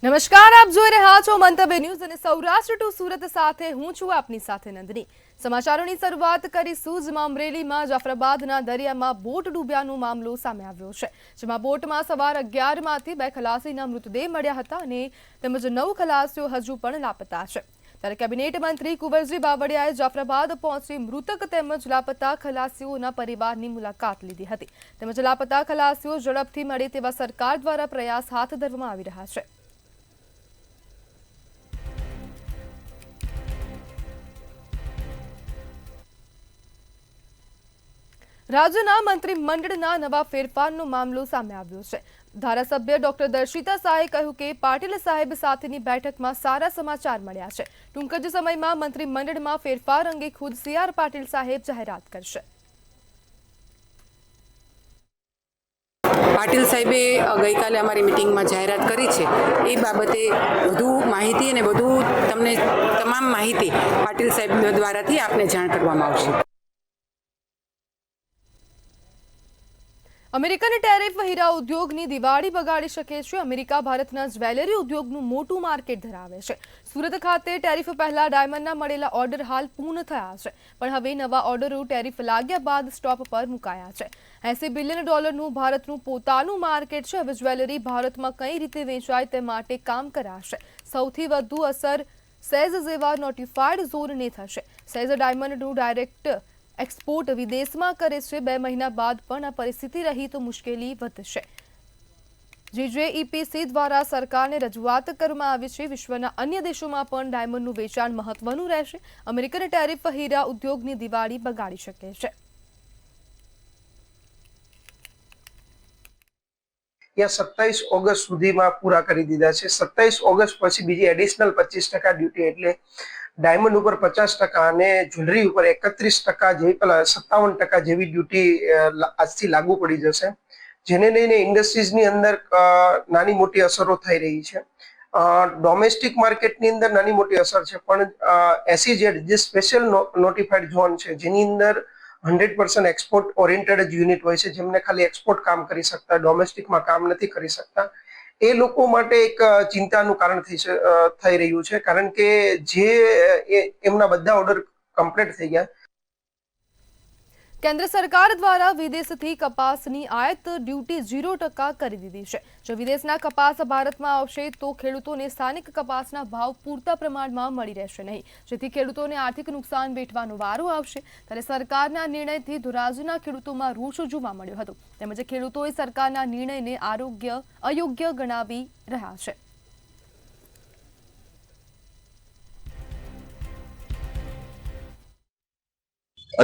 નમસ્કાર, આપ જોઈ રહ્યા છો મંતવ્ય ન્યૂઝ અને સૌરાષ્ટ્ર ટુ સુરત સાથે હું છું આપની સાથે નંદની। સમાચારોની શરૂઆત કરીશું જેમાં અમરેલીમાં જાફરાબાદના દરિયામાં બોટ ડૂબ્યાનો મામલો સામે આવ્યો છે, જેમાં બોટમાં સવાર 11માંથી 2 ખલાસીના મૃતદેહ મળ્યા હતા અને તેમજ 9 ખલાસીઓ હજુ પણ લાપતા છે। ત્યારે કેબિનેટ મંત્રી કુંવરજી બાવળિયાએ જાફરાબાદ પહોંચી મૃતક તેમજ લાપતા ખલાસીઓના પરિવારની મુલાકાત લીધી હતી, તેમજ લાપતા ખલાસીઓ ઝડપથી મળે તેવા સરકાર દ્વારા પ્રયાસ હાથ ધરવામાં આવી રહ્યા છે। રાજ્યના મંત્રીમંડળના નવા ફેરફારનો મામલો સામે આવ્યો છે। ધારાસભ્ય ડોક્ટર દર્શિતા શાહે કહ્યું કે પાટીલ સાહેબ સાથેની બેઠકમાં સારા સમાચાર મળ્યા છે। ટૂંક જ સમયમાં મંત્રીમંડળમાં ફેરફાર અંગે ખુદ સીઆર પાટીલ સાહેબ જાહેરાત કરશે। પાટીલ સાહેબે ગઈકાલે અમારી મિટિંગમાં જાહેરાત કરી છે, એ બાબતે વધુ માહિતી અને વધુ તમને તમામ માહિતી પાટીલ સાહેબ દ્વારાથી આપને જાણ કરવામાં આવશે। અમેરિકન ટેરિફ હીરા ઉદ્યોગની દિવાળી બગાડી શકે છે। અમેરિકા ભારતના જ્વેલરી ઉદ્યોગનું મોટું માર્કેટ ધરાવે છે। સુરત ખાતે ટેરિફ પહેલા ડાયમંડના મળેલા ઓર્ડર હાલ પૂર્ણ થયા છે, પણ હવે નવા ઓર્ડરો ટેરિફ લાગ્યા બાદ સ્ટોપ પર મુકાયા છે। $80 બિલિયન ભારતનું પોતાનું માર્કેટ છે। હવે જ્વેલરી ભારતમાં કઈ રીતે વેચાય તે માટે કામ કરાશે। સૌથી વધુ અસર સેઝ જેવા નોટિફાઈડ ઝોનને થશે। સેઝ ડાયમંડનું ડાયરેક્ટ एक्सपोर्ट विदेश में करे छे। 2 महीना बाद पण आ परिस्थिति रही तो मुश्केली वधशे। जीजेईपीसी द्वारा सरकार ने रजूआत करवामां आवी छे। विश्वना अन्य देशों पण डायमंडનું વેચાણ મહત્વનું રહેશે। अमेरिकन टेरिफ हीरा उद्योगनी दिवाળી बगाड़ी शके छे। या 27 ऑगस्ट सुधीमां पूरा करी दीधा छे। 27 ऑगस्ट पछी बीजी एडिशनल 25% ड्यूटी एटले डायमंड पर 50% અને જ્વેલરી ઉપર 31% જેવી 57% જેવી ડ્યુટી આજથી લાગુ પડી જશે, જેને લઈને ઇન્ડસ્ટ્રીઝની અંદર નાની મોટી અસરો થઈ રહી છે। ડોમેસ્ટિક માર્કેટની અંદર નાની મોટી અસર છે, પણ એસઈઝેડ જે સ્પેશિયલ નોટિફાઈડ ઝોન છે, જેની અંદર 100% એક્સપોર્ટ ઓરિએન્ટેડ જ યુનિટ હોય છે, જેમને ખાલી એક્સપોર્ટ કામ કરી શકતા, ડોમેસ્ટિકમાં કામ નથી કરી શકતા, એ લોકો માટે એક ચિંતાનું કારણ થઈ રહ્યું છે, કારણ કે જે એમના બધા ઓર્ડર કમ્પ્લીટ થઈ ગયા। केंद्र सरकार द्वारा विदेशथी कपासनी आयात ड्यूटी 0% કરી દીધી છે। જો વિદેશના કપાસ ભારતમાં આવશે તો ખેડૂતોને સ્થાનિક કપાસના ભાવ પૂરતા પ્રમાણમાં મળી રહેશે નહીં, જેથી ખેડૂતોને આર્થિક નુકસાન વેઠવાનો વારો આવશે। ત્યારે સરકારના નિર્ણયથી ધોરાજીના ખેડૂતોમાં રોષ જોવા મળ્યો હતો, તેમજ ખેડૂતોએ સરકારના નિર્ણયને અયોગ્ય ગણાવી રહ્યા છે।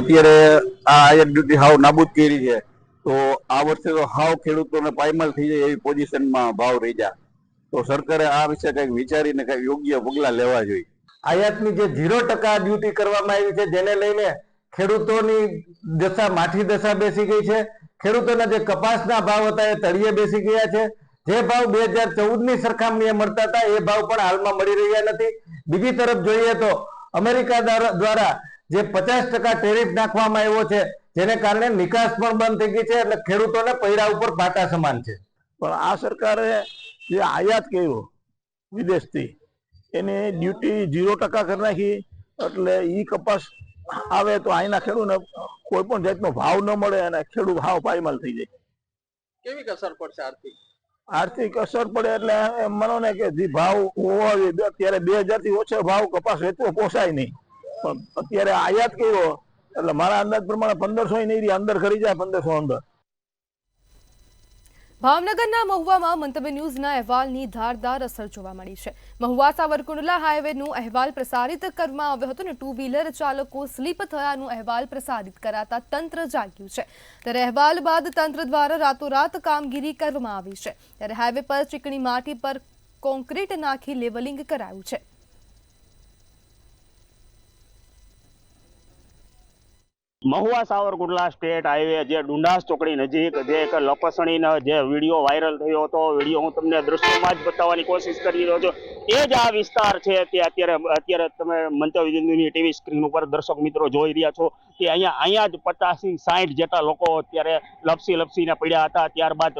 અત્યારે આ આયાત ડ્યુટી હાવ નાબૂદ કરી છે, તો આ વર્ષે તો હાવ ખેડૂતોને પાયમાલ થઈ જાય એવી પોઝિશનમાં ભાવ રહી જાય, તો સરકારે આ વિશે કંઈક વિચારીને કંઈક યોગ્ય પગલાં લેવા જોઈએ। આયાતની જે 0% ડ્યુટી કરવામાં આવી છે, જેને લઈને ખેડૂતોની દશા માઠી દશા બેસી ગઈ છે। ખેડૂતોના જે કપાસના ભાવ હતા એ તળિયે બેસી ગયા છે। જે ભાવ 2014ની સરખામણીએ મળતા હતા એ ભાવ પણ હાલમાં મળી રહ્યા નથી। બીજી તરફ જોઈએ તો અમેરિકા દ્વારા જે 50% ટેરિફ નાખવામાં આવ્યો છે, જેને કારણે નિકાસ પણ બંધ થઈ ગઈ છે, એટલે ખેડૂતોને પૈડા ઉપર પાટા સમાન છે। પણ આ સરકારે જે આયાત કર્યો વિદેશથી એની ડ્યુટી 0% કરી નાખી, એટલે ઈ કપાસ આવે તો અહીંના ખેડૂતને કોઈ પણ જાતનો ભાવ ન મળે અને ખેડૂત હાવ પાયમાલ થઈ જાય। કેવી અસર પડશે આર્થિક અસર પડે એટલે એમ માનો ને કે જે ભાવ હોવા જોઈએ અત્યારે 2000 થી ઓછો ભાવ કપાસ વેચવો પોસાય નહીં, પણ અત્યારે આયાત કર્યો એટલે મારા અંદાજ પ્રમાણે 1500 નહીં અંદર કરી જાય, 1500 અંદર। ભાવનગરના મહુવામાં મંતવ્ય ન્યૂઝના અહેવાલની ધારદાર અસર જોવા મળી છે। મહુવા સાવરકુંડલા હાઈવેનો અહેવાલ પ્રસારિત કરવામાં આવ્યો હતો અને 2 વ્હીલર ચાલકો સ્લીપ થયાનો અહેવાલ પ્રસારિત કરાતા તંત્ર જાગ્યું છે। ત્યારે અહેવાલ બાદ તંત્ર દ્વારા રાતોરાત કામગીરી કરવામાં આવી છે। ત્યારે હાઈવે પર ચીકણી માટી પર કોન્ક્રીટ નાખી લેવલિંગ કરાયું છે। મહુવા સાવરકુંડલા સ્ટેટ હાઈવે જે ડુંડાસ ચોકડી નજીક જે એક લપસણીનો જે વિડીયો વાયરલ થયો હતો, વિડીયો હું તમને દ્રશ્યોમાં જ બતાવવાની કોશિશ કરી રહ્યો છું। એ જ આ વિસ્તાર છે તે અત્યારે તમે મંતવ્ય બિંદુની ટીવી સ્ક્રીન ઉપર દર્શક મિત્રો જોઈ રહ્યા છો કે અહીંયા જ 50 થી 60 જેટલા લોકો અત્યારે લપસીને પડ્યા હતા. ત્યારબાદ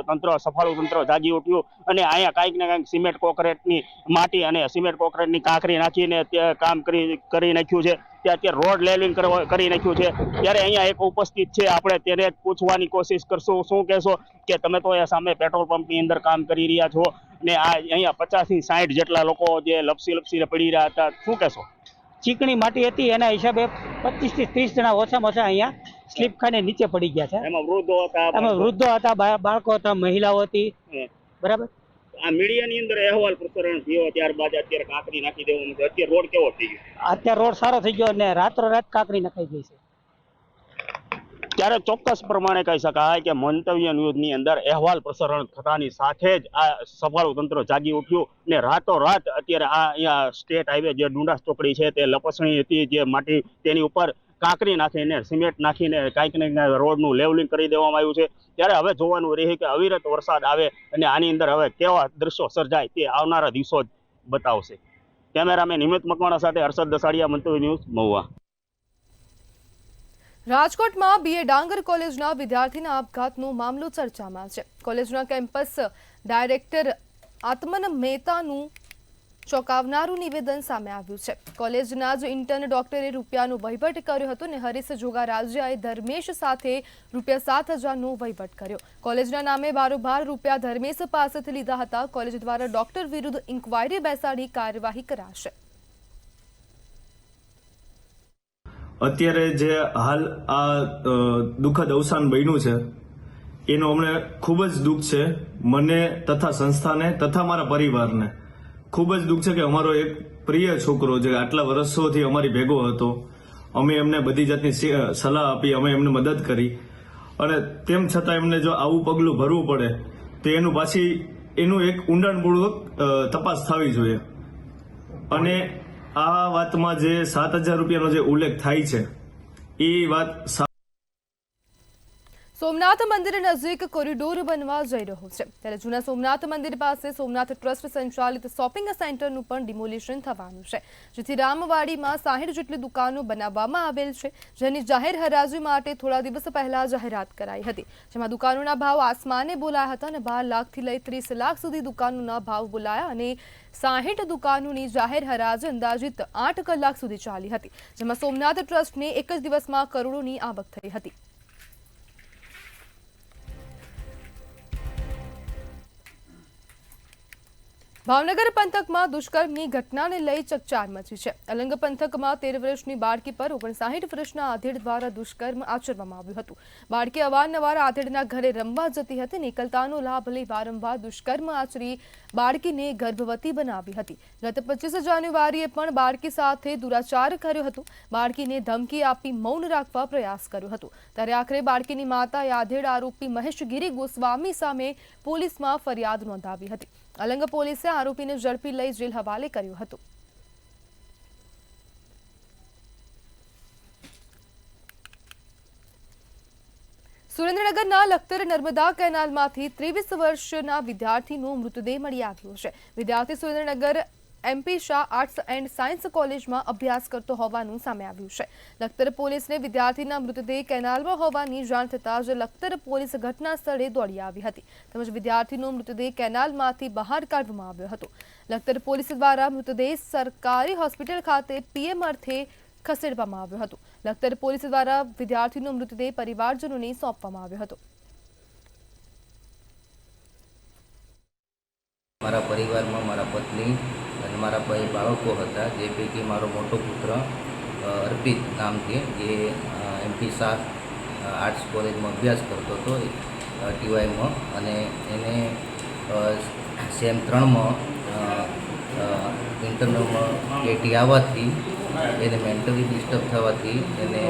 સફાળું તંત્ર જાગી ઉઠ્યું અને અહીંયા કાંઈક ને કાંઈક સિમેન્ટ કોન્ક્રીટની માટી અને સિમેન્ટ કોન્ક્રીટની કાંકરી નાખીને ત્યાં કામ કરી નાખ્યું છે. ત્યાં અત્યારે રોડ લેવલિંગ કરી નાખ્યું છે. ત્યારે અહીંયા એક ઉપસ્થિત છે, આપણે તેને પૂછવાની કોશિશ કરશું. શું કહેશો કે તમે તો અહીંયા સામે પેટ્રોલ પંપની અંદર કામ કરી રહ્યા છો ને આ અહીંયા 50 થી 60 જેટલા લોકો જે લપસીને પડી રહ્યા હતા, શું કહેશો? ચીકણી માટી હતી એના હિસાબે 25 થી 30 જણા ઓછામાં ઓછા અહીંયા સ્લીપ ખાઈને નીચે પડી ગયા છે. એમાં વૃદ્ધો હતા, બાળકો હતા, મહિલાઓ હતી. બરાબર. આ મીડિયાની અંદર અહેવાલ પ્રસારણ થયો, ત્યારબાદ અત્યારે કાંકરી નાખી દેવાનું છે. અત્યારે રોડ કેવો થઈ ગયો? અત્યારે રોડ સારો થઈ ગયો અને રાત્રોરાત કાંકરી નખાઈ ગઈ છે. ત્યારે ચોક્કસ પ્રમાણે કહી શકાય કે મંતવ્ય ન્યૂઝની અંદર અહેવાલ પ્રસારણ થતાની સાથે જ આ સફાળું તંત્ર જાગી ઉઠ્યું ને રાતોરાત અત્યારે આ અહીંયા સ્ટેટ હાઈવે જે ડુંડાસ ચોકડી છે તે લપસણી હતી, જે માટી તેની ઉપર કાંકરી નાખીને સિમેન્ટ નાખીને કાંઈક ને રોડનું લેવલિંગ કરી દેવામાં આવ્યું છે. ત્યારે હવે જોવાનું રહે કે અવિરત વરસાદ આવે અને આની અંદર હવે કેવા દ્રશ્યો સર્જાય તે આવનારા દિવસો જ બતાવશે. કેમેરામેન હિંમત મકવાણા સાથે હર્ષદ દસાડિયા, મંતવ્ય ન્યૂઝ, મહુવા. રાજકોટમાં બીએ ડાંગર કોલેજના વિદ્યાર્થીના આપઘાતનો મામલો ચર્ચામાં છે. કોલેજના કેમ્પસ ડાયરેક્ટર આત્મન મહેતાનું ચોંકાવનારું નિવેદન સામે આવ્યું છે. કોલેજના જ ઇન્ટર્ન ડોક્ટરે રૂપિયાનો વહીવટ કર્યો હતો અને હરીશ જોગારાજિયાએ ધર્મેશ સાથે ₹7,000નો વહીવટ કર્યો. કોલેજના નામે બારોબાર રૂપિયા ધર્મેશ પાસેથી લીધા હતા. કોલેજ દ્વારા ડોક્ટર વિરુદ્ધ ઇન્ક્વાયરી બેસાડી કાર્યવાહી કરાશે. અત્યારે જે હાલ આ દુઃખદ અવસાન બન્યું છે એનું અમને ખૂબ જ દુઃખ છે. મને તથા સંસ્થાને તથા મારા પરિવારને ખૂબ જ દુઃખ છે કે અમારો એક પ્રિય છોકરો જે આટલા વર્ષોથી અમારી ભેગો હતો, અમે એમને બધી જાતની સલાહ આપી, અમે એમને મદદ કરી અને તેમ છતાં એમને જો આવું પગલું ભરવું પડે તો એનું એક ઊંડાણપૂર્વક તપાસ થવી જોઈએ. અને આ વાતમાં જે 7,000 રૂપિયાનો જે ઉલ્લેખ થાય છે એ વાત સોમનાથ મંદિર નજીક કોરિડોર બનવા જઈ રહ્યો છે. ત્યારે જૂના સોમનાથ મંદિર પાસે સોમનાથ ટ્રસ્ટ સંચાલિત શોપિંગ સેન્ટરનું પણ ડિમોલિશન થવાનું છે, જેથી રામવાડીમાં 60 જેટલી દુકાનો બનાવવામાં આવેલ છે, જેની જાહેર હરાજી માટે થોડા દિવસ પહેલા જાહેરાત કરાઈ હતી, જેમાં દુકાનોના ભાવ આસમાને બોલાયા હતા અને 12 લાખથી લઈ 30 લાખ સુધી દુકાનોના ભાવ બોલાયા અને 60 દુકાનોની જાહેર હરાજી અંદાજિત 8 કલાક સુધી ચાલી હતી, જેમાં સોમનાથ ટ્રસ્ટને એક જ દિવસમાં કરોડોની આવક થઈ હતી. ભાવનગર પંથકમાં દુષ્કર્મની ઘટનાને લઈ ચકચાર મચી છે. અલંગ પંથકમાં 13 વર્ષની બાળકી પર 59 વર્ષના આધેડ દ્વારા દુષ્કર્મ આચરવામાં આવ્યું હતું. બાળકી અવારનવાર આધેડના ઘરે રમવા જતી હતી. નિકલતાનો લાભ લઈ વારંવાર દુષ્કર્મ આચરી બાળકીને ગર્ભવતી બનાવી હતી. ગત 25 જાન્યુઆરીએ પણ બાળકી સાથે દુરાચાર કર્યો હતો. બાળકીને ધમકી આપી મૌન રાખવા પ્રયાસ કર્યો હતો. ત્યારે આખરે બાળકીની માતાએ આધેડ આરોપી મહેશગીરી ગોસ્વામી સામે પોલીસમાં ફરિયાદ નોંધાવી હતી. અલંગ પોલીસે આરોપીને ઝડપી લઈ જેલ હવાલે કર્યો હતો. સુરેન્દ્રનગરના લખતર નર્મદા કેનાલમાંથી 23 વર્ષના વિદ્યાર્થીનો મૃતદેહ મળી આવ્યો છે. વિદ્યાર્થી Surendranagar MP Shah arts and science કોલેજમાં અભ્યાસ કરતો હોવાનું સામે આવ્યું છે. લખતર પોલીસને વિદ્યાર્થીના મૃતદેહ કેનાલમાં હોવાની જાણ થતાં જ લખતર પોલીસ ઘટના સ્થળે દોડી આવી હતી, તેમજ વિદ્યાર્થીનો મૃતદેહ કેનાલમાંથી બહાર કાઢવામાં આવ્યો હતો. લખતર પોલીસ દ્વારા મૃતદેહ સરકારી હોસ્પિટલ ખાતે PM અર્થે ખસેડવામાં આવ્યો હતો. લખતર પોલીસ દ્વારા વિદ્યાર્થીનો મૃતદેહ પરિવારજનોને સોંપવામાં આવ્યો હતો. મારા પરિવારમાં મારા પત્ની અને મારા 2 બાળકો હતા, જે પૈકી મારો મોટો પુત્ર અર્પિત નામથી, જે MP શાહ આર્ટ્સ કોલેજમાં અભ્યાસ કરતો હતો TYમાં, અને એને સેમ 3માં ઇન્ટરનલમાં કેટી આવવાથી એને મેન્ટલી ડિસ્ટર્બ થવાથી એને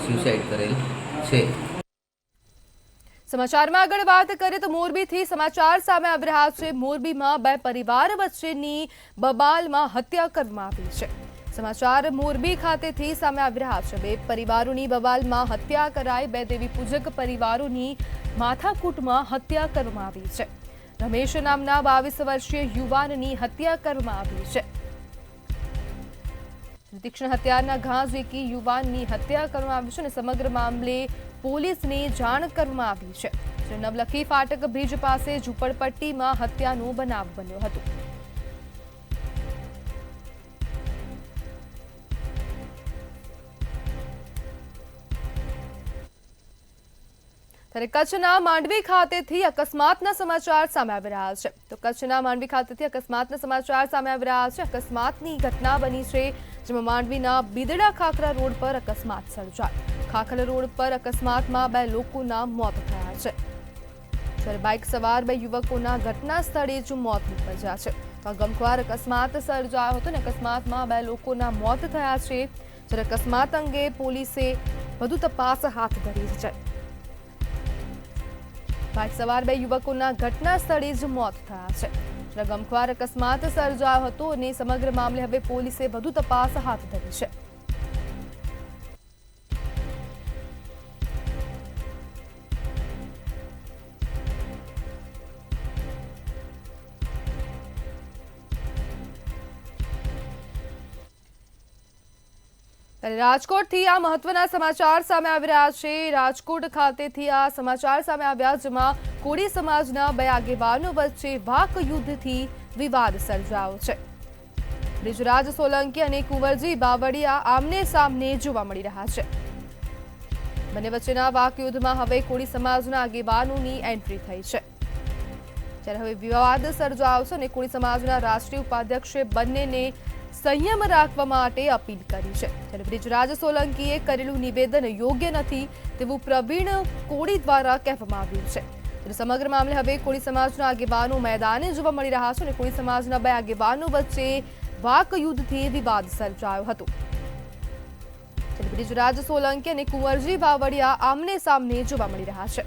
સ્યુસાઇડ કરેલ છે. સમાચારમાં આગળ વાત કરીએ તો મોરબીથી સમાચાર સામે આવી રહ્યા છે. મોરબીમાં 2 પરિવાર વચ્ચેની બબાલમાં હત્યા કરવામાં આવી છે. સમાચાર મોરબી ખાતેથી સામે આવી રહ્યા છે. 2 પરિવારોની બબાલમાં હત્યા કરાઈ. 2 દેવી પૂજક પરિવારોની માથાકૂટમાં હત્યા કરવામાં આવી છે. રમેશ નામના 22 વર્ષીય યુવાનની હત્યા કરવામાં આવી છે. તીક્ષ્ણ હત્યાના ઘા ઝીકી યુવાનની હત્યા કરવામાં આવી છે અને સમગ્ર મામલે પોલીસને જાણ કરવામાં આવી છે. નવલખી ફાટક બ્રિજ પાસે ઝૂંપડપટ્ટીમાં હત્યાનો બનાવ બન્યો હતો. ત્યારે કચ્છના માંડવી ખાતેથી અકસ્માતના સમાચાર સામે આવી રહ્યા છે. તો કચ્છના માંડવી ખાતેથી અકસ્માતના સમાચાર સામે આવી રહ્યા છે. અકસ્માતની ઘટના બની છે, જેમાં માંડવીના બિદડા ખાખરા રોડ પર અકસ્માત સર્જાયો. ખાખરા રોડ પર અકસ્માતમાં 2 લોકોના મોત થયા છે. જ્યારે બાઇક સવાર 2 યુવકોના ઘટના સ્થળે જ મોત નીપજ્યા છે. તો ગમખ્વાર અકસ્માત સર્જાયો હતો અને અકસ્માતમાં 2 લોકોના મોત થયા છે. જ્યારે અકસ્માત અંગે પોલીસે વધુ તપાસ હાથ ધરી છે. બાઇક સવાર 2 યુવકોના ઘટના સ્થળે જ મોત થયા છે. ગમખ્વાર અકસ્માત સર્જાયો હતો અને સમગ્ર મામલે હવે પોલીસે વધુ તપાસ હાથ ધરી છે. રાજકોટથી આ મહત્વના સમાચાર સામે આવી રહ્યા છે. રાજકોટ ખાતેથી આ સમાચાર સામે આવ્યા, જેમાં કોળી સમાજના 2 આગેવાનો વચ્ચે વાક યુદ્ધથી વિવાદ સર્જાયો છે. બ્રિજરાજ સોલંકી અને કુંવરજી બાવળિયા આમને સામને જોવા મળી રહ્યા છે. બંને વચ્ચેના વાક યુદ્ધમાં હવે કોળી સમાજના આગેવાનોની એન્ટ્રી થઈ છે. ત્યારે હવે વિવાદ સર્જાયો છે અને કોળી સમાજના રાષ્ટ્રીય ઉપાધ્યક્ષે બંનેને સંયમ રાખવા માટે અપીલ કરી છે. ત્યારે બ્રિજરાજ સોલંકીએ કરેલું નિવેદન યોગ્ય નથી તેવું પ્રવીણ કોળી દ્વારા કહેવામાં આવ્યું છે. ત્યારે સમગ્ર મામલે હવે કોળી સમાજના આગેવાનો મેદાને જોવા મળી રહ્યા છે અને કોળી સમાજના 2 આગેવાનો વચ્ચે વાક યુદ્ધથી વિવાદ સર્જાયો હતો. ત્યારે બ્રિજરાજ સોલંકી અને કુંવરજી બાવળિયા આમને સામને જોવા મળી રહ્યા છે.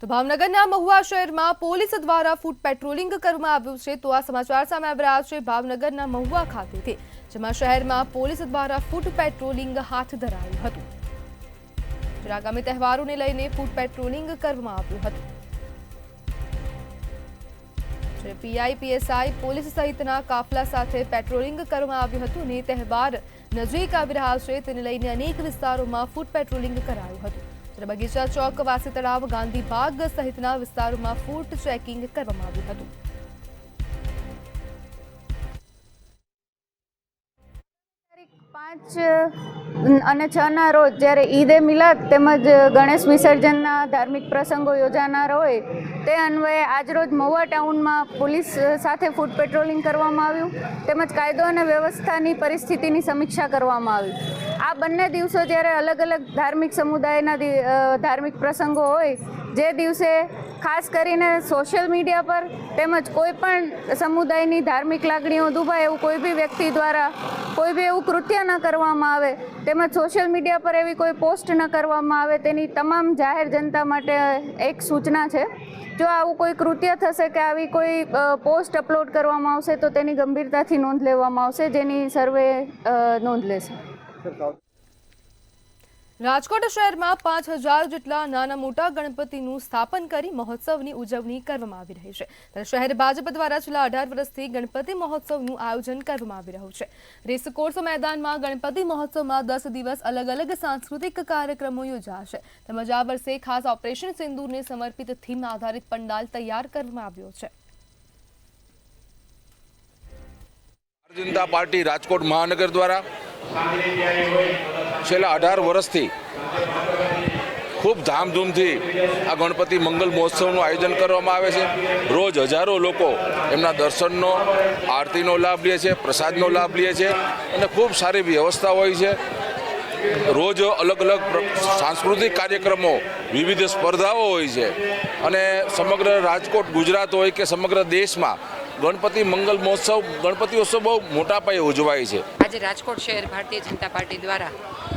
તો ભાવનગરના મહુવા શહેરમાં પોલીસ દ્વારા ફૂટ પેટ્રોલિંગ કરવામાં આવ્યું છે. તો આ સમાચાર સામે આવી રહ્યા છે ભાવનગરના મહુવા ખાતેથી, જેમાં શહેરમાં પોલીસ દ્વારા ફૂટ પેટ્રોલિંગ હાથ ધરાયું હતું. આગામી તહેવારોને લઈને ફૂટ પેટ્રોલિંગ કરવામાં આવ્યું હતું. પીઆઈ પીએસઆઈ પોલીસ સહિતના કાફલા સાથે પેટ્રોલિંગ કરવામાં આવ્યું હતું અને તહેવાર નજીક આવી રહ્યા છે તેને લઈને અનેક વિસ્તારોમાં ફૂટ પેટ્રોલિંગ કરાયું હતું. બગીચા ચોક, વાસી તળાવ, ગાંધી બાગ સહિતના વિસ્તારોમાં ફૂટ ચેકિંગ કરવામાં આવ્યું હતું. તારીખ 5 અને 6 ના રોજ જ્યારે ઈદે મિલાદ તેમજ ગણેશ વિસર્જનના ધાર્મિક પ્રસંગો યોજાનાર હોય તે અન્વયે આજરોજ મહુવા ટાઉનમાં પોલીસ સાથે ફૂટ પેટ્રોલિંગ કરવામાં આવ્યું તેમજ કાયદો અને વ્યવસ્થાની પરિસ્થિતિની સમીક્ષા કરવામાં આવી. આ બંને દિવસો જ્યારે અલગ અલગ ધાર્મિક સમુદાયના ધાર્મિક પ્રસંગો હોય, જે દિવસે ખાસ કરીને સોશિયલ મીડિયા પર તેમજ કોઈ પણ સમુદાયની ધાર્મિક લાગણીઓ દુભાય એવું કોઈ બી વ્યક્તિ દ્વારા કોઈ બી એવું કૃત્ય ન કરવામાં આવે તેમજ સોશિયલ મીડિયા પર એવી કોઈ પોસ્ટ ન કરવામાં આવે તેની તમામ જાહેર જનતા માટે એક સૂચના છે. જો આવું કોઈ કૃત્ય થશે કે આવી કોઈ પોસ્ટ અપલોડ કરવામાં આવશે તો તેની ગંભીરતાથી નોંધ લેવામાં આવશે, જેની સર્વે નોંધ લેશે. રાજકોટ શહેરમાં 5000 જેટલા નાના મોટા ગણપતિનું સ્થાપન કરી મહોત્સવની ઉજવણી કરવામાં આવી રહી છે. ત્યારે શહેર ભાજપ દ્વારા છેલ્લા 18 વર્ષથી ગણપતિ મહોત્સવનું આયોજન કરવામાં આવી રહ્યું છે. રેસકોર્સ મેદાનમાં ગણપતિ મહોત્સવમાં 10 દિવસ અલગ અલગ સાંસ્કૃતિક કાર્યક્રમો યોજાશે. તેમજ આ વર્ષે ખાસ ઓપરેશન સિંદૂરને સમર્પિત થીમ આધારિત પંડાલ તૈયાર કરવામાં આવ્યો છે. ભારતીય જનતા પાર્ટી રાજકોટ મહાનગર દ્વારા છેલ્લા 18 વર્ષથી ખૂબ ધામધૂમથી આ ગણપતિ મંગલ મહોત્સવનું આયોજન કરવામાં આવે છે. રોજ હજારો લોકો એમના દર્શનનો, આરતીનો લાભ લે છે, પ્રસાદનો લાભ લે છે અને ખૂબ સારી વ્યવસ્થા હોય છે. રોજ અલગ અલગ સાંસ્કૃતિક કાર્યક્રમો, વિવિધ સ્પર્ધાઓ હોય છે અને સમગ્ર રાજકોટ, ગુજરાત હોય કે સમગ્ર દેશમાં ગણપતિ મંગલ મહોત્સવ, ગણપતિઓત્સવ બહુ મોટા પાયે ઉજવાય છે. આજે રાજકોટ શહેર ભારતીય જનતા પાર્ટી દ્વારા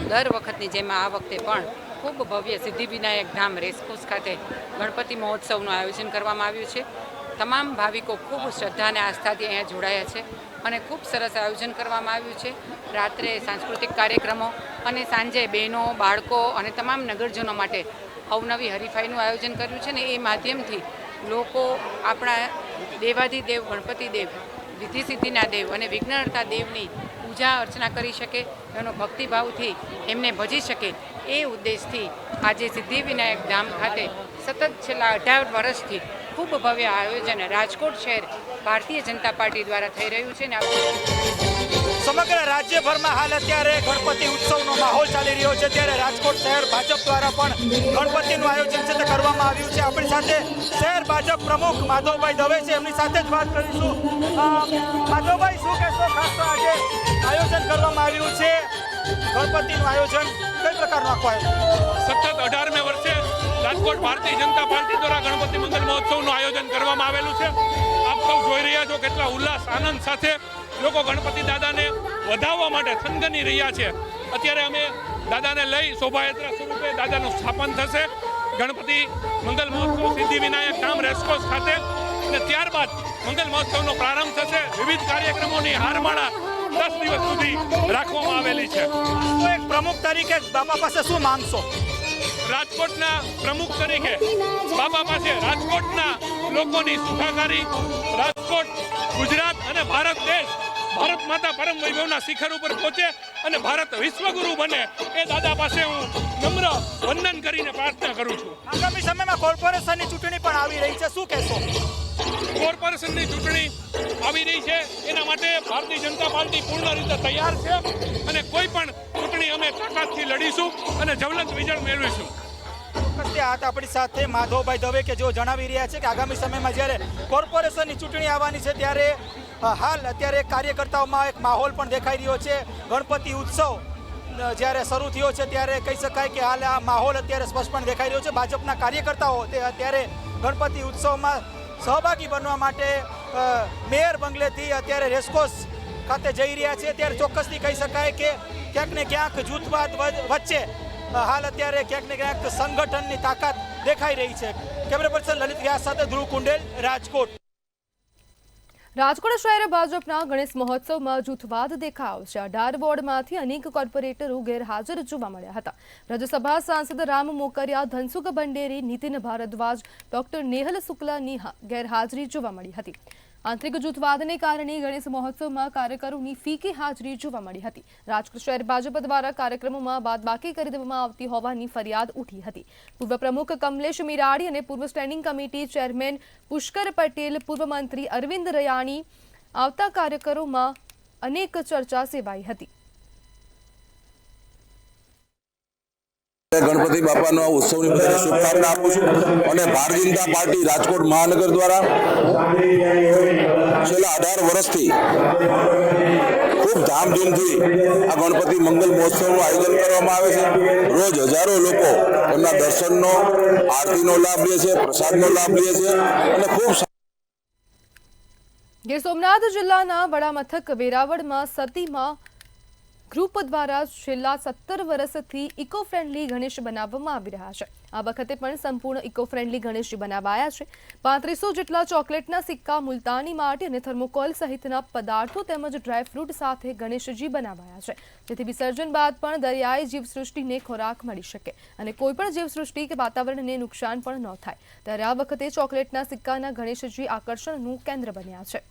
દર વખતની જેમ આ વખતે પણ ખૂબ ભવ્ય સિદ્ધિવિનાયક ધામ રેસકોર્સ ખાતે ગણપતિ મહોત્સવનું આયોજન કરવામાં આવ્યું છે. તમામ ભાવિકો ખૂબ શ્રદ્ધા અને આસ્થાથી અહીંયા જોડાયા છે અને ખૂબ સરસ આયોજન કરવામાં આવ્યું છે. રાત્રે સાંસ્કૃતિક કાર્યક્રમો અને સાંજે બહેનો, બાળકો અને તમામ નગરજનો માટે અવનવી હરીફાઈનું આયોજન કર્યું છે ને એ માધ્યમથી લોકો આપણા દેવાધિદેવ ગણપતિ દેવ, વિધિ સિદ્ધિના દેવ અને વિઘ્નહર્તા દેવની પૂજા અર્ચના કરી શકે, એનો ભક્તિભાવથી એમને ભજી શકે એ ઉદ્દેશથી આજે સિદ્ધિવિનાયક ધામ ખાતે સતત છેલ્લા 18 વર્ષથી ખૂબ ભવ્ય આયોજન રાજકોટ શહેર ભારતીય જનતા પાર્ટી દ્વારા થઈ રહ્યું છે ને સમગ્ર રાજ્યભરમાં હાલ અત્યારે ગણપતિ ઉત્સવનો માહોલ ચાલી રહ્યો છે, ત્યારે રાજકોટ શહેર ભાજપ દ્વારા પણ ગણપતિનું આયોજન છે તે કરવામાં આવ્યું છે. આપણી સાથે શહેર ભાજપ પ્રમુખ માધવભાઈ દવે છે, એમની સાથે જ વાત કરીશું. માધવભાઈ, શું કહેશો? ખાસ તો આજે આયોજન કરવામાં આવ્યું છે, ગણપતિનું આયોજન કઈ પ્રકારનું આખું સતત 18મે વર્ષે રાજકોટ ભારતીય જનતા પાર્ટી દ્વારા ગણપતિ મંગલ મહોત્સવનું આયોજન કરવામાં આવેલું છે. આપ સૌ જોઈ રહ્યા છો કેટલા ઉલ્લાસ આનંદ સાથે લોકો ગણપતિ દાદાને વધાવવા માટે થનગની રહ્યા છે. અત્યારે અમે દાદાને લઈ શોભાયાત્રા સ્વરૂપે દાદાનું સ્થાપન થશે ગણપતિ મંગલ મહોત્સવ સિદ્ધિવિનાયક ધામ રેસકોર્સ ખાતે, અને ત્યારબાદ મંગલ મહોત્સવનો પ્રારંભ થશે. વિવિધ કાર્યક્રમોની હારમાળા 10 દિવસ સુધી રાખવામાં આવેલી છે. તો એક પ્રમુખ તરીકે બાપા પાસે શું માંગશો? રાજકોટના પ્રમુખ તરીકે બાબા પાસે રાજકોટના લોકોની સુખાકારી, રાજકોટ, ગુજરાત અને ભારત દેશ ભારત માતા પરમ વૈભવના શિખર ઉપર પહોંચે અને ભારત વિશ્વગુરુ બને એ દાદા પાસે હું નમ્ર વંદન કરીને પ્રાર્થના કરું છું. આગામી સમયમાં કોર્પોરેશનની ચૂંટણી પણ આવી રહી છે, શું કહેશો? કોર્પોરેશનની ચૂંટણી આવી રહી છે, એના માટે ભારતીય જનતા પાર્ટી પૂર્ણ રીતે તૈયાર છે અને કોઈ પણ ચૂંટણી અમે તાકાતથી લડીશું અને જ્વલંત વિજય મેળવીશું. આપણી સાથે માધવભાઈ દવે કે જેઓ જણાવી રહ્યા છે કે આગામી સમયમાં જ્યારે કોર્પોરેશનની ચૂંટણી આવવાની છે ત્યારે હાલ અત્યારે કાર્યકર્તાઓમાં એક માહોલ પણ દેખાઈ રહ્યો છે. ગણપતિ ઉત્સવ જ્યારે શરૂ થયો છે ત્યારે કહી શકાય કે હાલ આ માહોલ અત્યારે સ્પષ્ટપણે દેખાઈ રહ્યો છે. ભાજપના કાર્યકર્તાઓ તે અત્યારે ગણપતિ ઉત્સવમાં સહભાગી બનવા માટે મેયર બંગલેથી અત્યારે રેસકોર્સ ખાતે જઈ રહ્યા છે. ત્યારે ચોક્કસથી કહી શકાય કે ક્યાંક ને ક્યાંક જૂથવાદ વચ્ચે હાલ અત્યારે ક્યાંક ને ક્યાંક સંગઠનની તાકાત દેખાઈ રહી છે. કેમેરા પર્સન લલિત વ્યાસ સાથે ધ્રુવ કુંડેલ, રાજકોટ. રાજકોટ શહેર ભાજપના ગણેશ મહોત્સવમાં જૂથવાદ દેખાયો છે. 18 વોર્ડમાંથી અનેક કોર્પોરેટરો ગેરહાજર જોવા મળ્યા હતા. રાજ્યસભા સાંસદ રામ મોકરિયા, ધનસુખ ભંડેરી, નીતિન ભારદ્વાજ, ડોક્ટર નેહલ શુક્લાની ગેરહાજરી જોવા મળી હતી. આંતરિક જૂથવાદને કારણે ગણેશ મહોત્સવમાં કાર્યકરોની ફીકી હાજરી જોવા મળી હતી. રાજકોટ શહેર ભાજપ દ્વારા કાર્યક્રમોમાં બાદબાકી કરી દેવામાં આવતી હોવાની ફરિયાદ ઉઠી હતી. પૂર્વ પ્રમુખ કમલેશ મીરાડી અને પૂર્વ standing committee chairman Pushkar Patel, પૂર્વ મંત્રી અરવિંદ રયાણી આવતા કાર્યકરોમાં અનેક ચર્ચા સેવાઈ હતી. ગણપતિ બાપાનો ઉત્સવની બધાને શુભકામના આપું છું અને ભારતીય જનતા પાર્ટી રાજકોટ મહાનગર દ્વારા છેલ્લા 18 વર્ષથી ખૂબ ધામધૂમથી આ ગણપતિ મંગલ મહોત્સવનું આયોજન કરવામાં આવે છે. રોજ હજારો લોકો એમના દર્શનનો, આરતીનો લાભ લે છે, પ્રસાદનો લાભ લે છે અને ખૂબ ગીર સોમનાથ જિલ્લાના વડામથક વેરાવળમાં સતીમાં ગ્રુપ દ્વારા છેલ્લા 17 વર્ષથી ઇકો ફ્રેન્ડલી ગણેશ બનાવવામાં આવી રહ્યા છે. આ વખતે પણ સંપૂર્ણ ઇકો ફ્રેન્ડલી ગણેશ બનાવાયા છે. 3500 જેટલા ચોકલેટના સિક્કા, મુલતાની માટી અને થર્મોકોલ સહિતના પદાર્થો તેમજ ડ્રાયફ્રૂટ સાથે ગણેશજી બનાવાયા છે, જેથી વિસર્જન બાદ પણ દરિયાઈ જીવસૃષ્ટિને ખોરાક મળી શકે અને કોઈપણ જીવસૃષ્ટિ કે વાતાવરણને નુકસાન પણ ન થાય. ત્યારે આ વખતે ચોકલેટના સિક્કાના ગણેશજી આકર્ષણનું કેન્દ્ર બન્યા છે.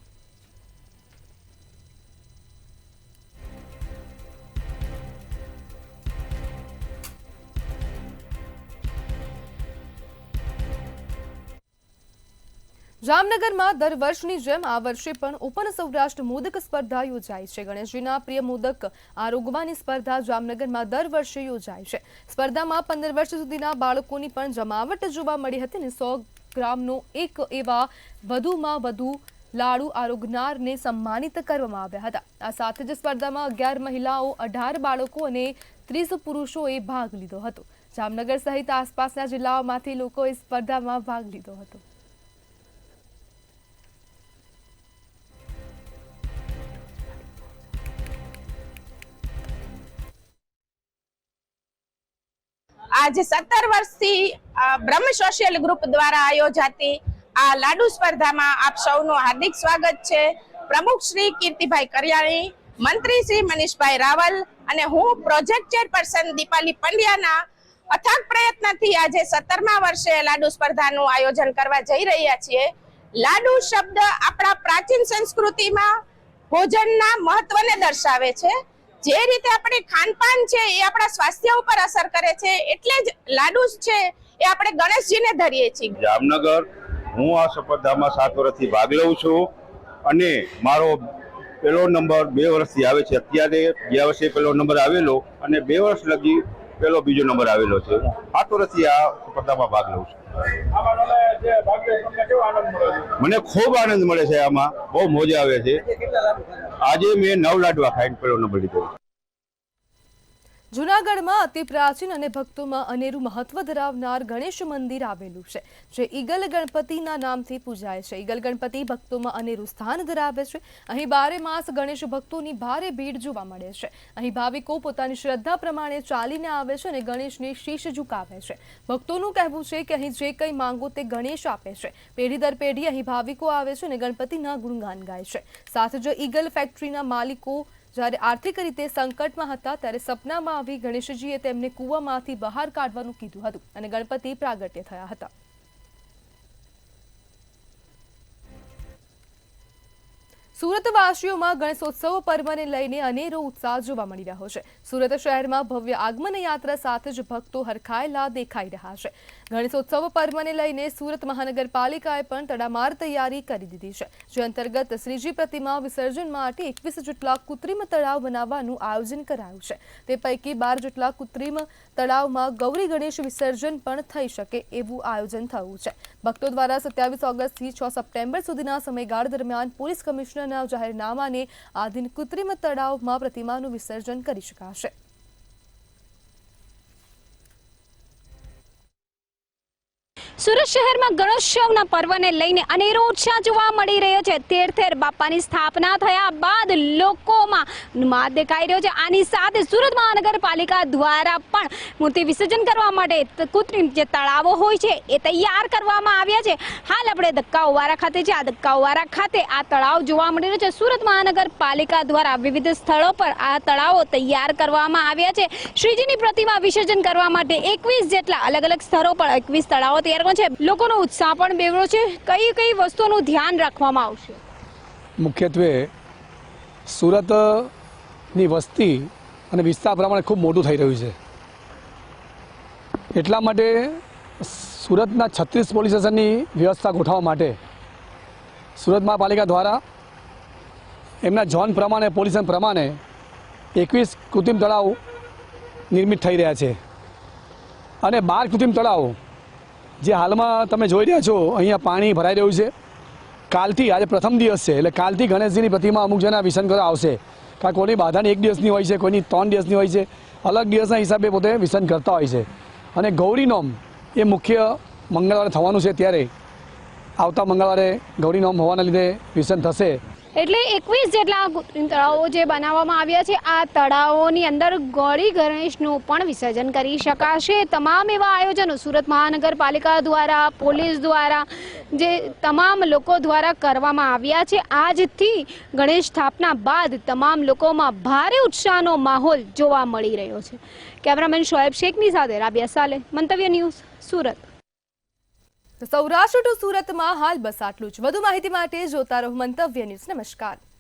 જામનગરમાં દર વર્ષની જેમ આ વર્ષે પણ ઓપન સૌરાષ્ટ્ર મોદક સ્પર્ધા યોજાઈ છે. ગણેશજીના પ્રિય મોદક આરોગવાની સ્પર્ધા જામનગરમાં દર વર્ષે યોજાય છે. સ્પર્ધામાં 15 વર્ષ સુધીના બાળકોની પણ જમાવટ જોવા મળી હતી અને 100 ગ્રામનો એક એવા વધુમાં વધુ લાડુ આરોગનારને સન્માનિત કરવામાં આવ્યા હતા. આ સાથે જ સ્પર્ધામાં 11 મહિલાઓ, 18 બાળકો અને 30 પુરુષોએ ભાગ લીધો હતો. જામનગર સહિત આસપાસના જિલ્લાઓમાંથી લોકોએ સ્પર્ધામાં ભાગ લીધો હતો. આજે 17 વર્ષથી બ્રહ્મ સોશિયલ ગ્રુપ દ્વારા આયોજાતી આ લાડુ સ્પર્ધામાં આપ સૌનું હાર્દિક સ્વાગત છે. પ્રમુખ શ્રી કીર્તિભાઈ કરિયાણી, મંત્રી શ્રી મનીષભાઈ રાવલ અને હું પ્રોજેક્ટ ચેરપર્સન દીપાલી પંડ્યાના અથાગ પ્રયત્નથી આજે 17મા વર્ષે લાડુ સ્પર્ધાનું આયોજન કરવા જઈ રહ્યા છીએ. લાડુ શબ્દ આપણા પ્રાચીન સંસ્કૃતિમાં ભોજનના મહત્વને દર્શાવે છે. જે રીતે આપણે ખાનપાન છે એ આપણા સ્વાસ્થ્ય ઉપર અસર કરે છે, એટલે જ લાડુ છે એ આપણે ગણેશજીને ધરીએ છીએ. જામનગર હું આ સ્પર્ધામાં 7 વર્ષથી ભાગ લઉં છું અને મારો પહેલો નંબર 2 વર્ષથી આવે છે. અત્યારે ગયા વર્ષે પહેલો નંબર આવેલો અને 2 વર્ષ લગી પહેલો બીજો નંબર આવેલો છે. 7 વર્ષથી આ સ્પર્ધામાં ભાગ લઉં છું. મને ખૂબ આનંદ મળે છે. આમાં બહુ મજા આવે છે. આજે મેં 9 લાડવા ખાઈને પહેલો નંબર લીધો. જૂનાગઢમાં અતિ પ્રાચીન અને ભક્તોમાં અનેરું મહત્વ ધરાવનાર ગણેશ મંદિર આવેલું છે, જે ઈગલ ગણપતિના નામથી પૂજાય છે. ઈગલ ગણપતિ ભક્તોમાં અનેરું સ્થાન ધરાવે છે. અહીં 12 માસ ગણેશ ભક્તોની ભારે ભીડ જોવા મળે છે. અહીં ભાવિકો પોતાની શ્રદ્ધા પ્રમાણે ચાલીને આવે છે અને ગણેશને શીશ ઝુકાવે છે. ભક્તોનું કહેવું છે કે અહીં જે કંઈ માંગો તે ગણેશ આપે છે. પેઢી દર પેઢી અહીં ભાવિકો આવે છે અને ગણપતિના ગુણગાન ગાય છે. સાથે જ ઈગલ ફેક્ટરીના માલિકો જ્યારે આર્થિક રીતે સંકટમાં હતા ત્યારે સપનામાં આવી ગણેશજીએ તેમને કૂવામાંથી બહાર કાઢવાનું કીધું હતું અને ગણપતિ પ્રાગટ્ય થયા હતા. સુરતવાસીઓમાં ગણેશોત્સવ પર્વને લઈને અનેરો ઉત્સાહ જોવા મળી રહ્યો છે. સુરત શહેરમાં ભવ્ય આગમન યાત્રા સાથે જ ભક્તો હરખાયેલા દેખાઈ રહ્યા છે. ગણેશોત્સવ પર્વને લઈને સુરત મહાનગરપાલિકાએ પણ તડામાર તૈયારી કરી દીધી છે, જે અંતર્ગત શ્રીજી પ્રતિમા વિસર્જન માટે 21 જેટલા કૃત્રિમ તળાવ બનાવવાનું આયોજન કરાયું છે. તે પૈકી 12 જેટલા કૃત્રિમ તળાવમાં ગૌરી ગણેશ વિસર્જન પણ થઈ શકે એવું આયોજન થયું છે. ભક્તો દ્વારા 27 ઓગસ્ટથી 6 સપ્ટેમ્બર સુધીના સમયગાળા દરમિયાન પોલીસ કમિશનર જાહેરનામાને આધીન કૃત્રિમ તળાવમાં પ્રતિમાનું વિસર્જન કરી શકાશે. સુરત શહેરમાં ગણેશોત્સવના પર્વને લઈને અનેરો ઉત્સાહ જોવા મળી રહ્યો છે. ઠેર ઠેર બાપાની સ્થાપના થયા બાદ લોકોમાં ઉન્માદ દેખાઈ રહ્યો છે. આની સાથે સુરત મહાનગરપાલિકા દ્વારા પણ મૂર્તિ વિસર્જન કરવા માટે કૃત્રિમ જે તળાવો હોય છે એ તૈયાર કરવામાં આવ્યા છે. હાલ આપણે દક્કાઓવારા ખાતે છે. આ દક્કાઓવારા ખાતે આ તળાવ જોવા મળી રહ્યો છે. સુરત મહાનગરપાલિકા દ્વારા વિવિધ સ્થળો પર આ તળાવો તૈયાર કરવામાં આવ્યા છે. શ્રીજીની પ્રતિમા વિસર્જન કરવા માટે 21 જેટલા અલગ અલગ સ્થળો પર 21 તળાવો તૈયાર છે. લોકોનો ઉત્સાહ પણ બેવડો છે. કઈ કઈ વસ્તુઓનું ધ્યાન રાખવામાં આવશે? મુખ્યત્વે સુરતની વસ્તી અને વિસ્તાર પ્રમાણે ખૂબ મોટું થઈ રહ્યું છે. એટલા માટે સુરતના 36 પોલીસ સ્ટેશનની વ્યવસ્થા ગોઠવવા માટે સુરત મહાપાલિકા દ્વારા એમના ઝોન પ્રમાણે પોલીસ પ્રમાણે 21 કૃત્રિમ તળાવ નિર્મિત થઈ રહ્યા છે અને 12 કૃત્રિમ તળાવ જે હાલમાં તમે જોઈ રહ્યા છો અહીંયા પાણી ભરાઈ રહ્યું છે. કાલથી આજે પ્રથમ દિવસ છે એટલે કાલથી ગણેશજીની પ્રતિમા અમુક જણા વિસર્જન કરવા આવશે. કારણ કોઈની બાધાની 1 દિવસની હોય છે, કોઈની 3 દિવસની હોય છે, અલગ દિવસના હિસાબે પોતે વિસર્જન કરતા હોય છે. અને ગૌરી નોમ એ મુખ્ય મંગળવારે થવાનું છે. ત્યારે આવતા મંગળવારે ગૌરી નોમ હોવાના લીધે વિસર્જન થશે. એટલે 21 જેટલા કૃત્રિમ તળાવો જે બનાવવામાં આવ્યા છે, આ તળાવોની અંદર ગૌરી ગણેશનું પણ વિસર્જન કરી શકાશે. તમામ એવા આયોજનો સુરત મહાનગરપાલિકા દ્વારા, પોલીસ દ્વારા, જે તમામ લોકો દ્વારા કરવામાં આવ્યા છે. આજથી ગણેશ સ્થાપના બાદ તમામ લોકોમાં ભારે ઉત્સાહનો માહોલ જોવા મળી રહ્યો છે. કેમેરામેન શોએબ શેખની સાથે રાબિયા સાલે, મંતવ્ય ન્યૂઝ, સુરત. સૌરાષ્ટ્ર ટુ સુરતમાં હાલ બસ આટલું જ. વધુ માહિતી માટે જોતા રહો મંતવ્ય ન્યૂઝ. નમસ્કાર.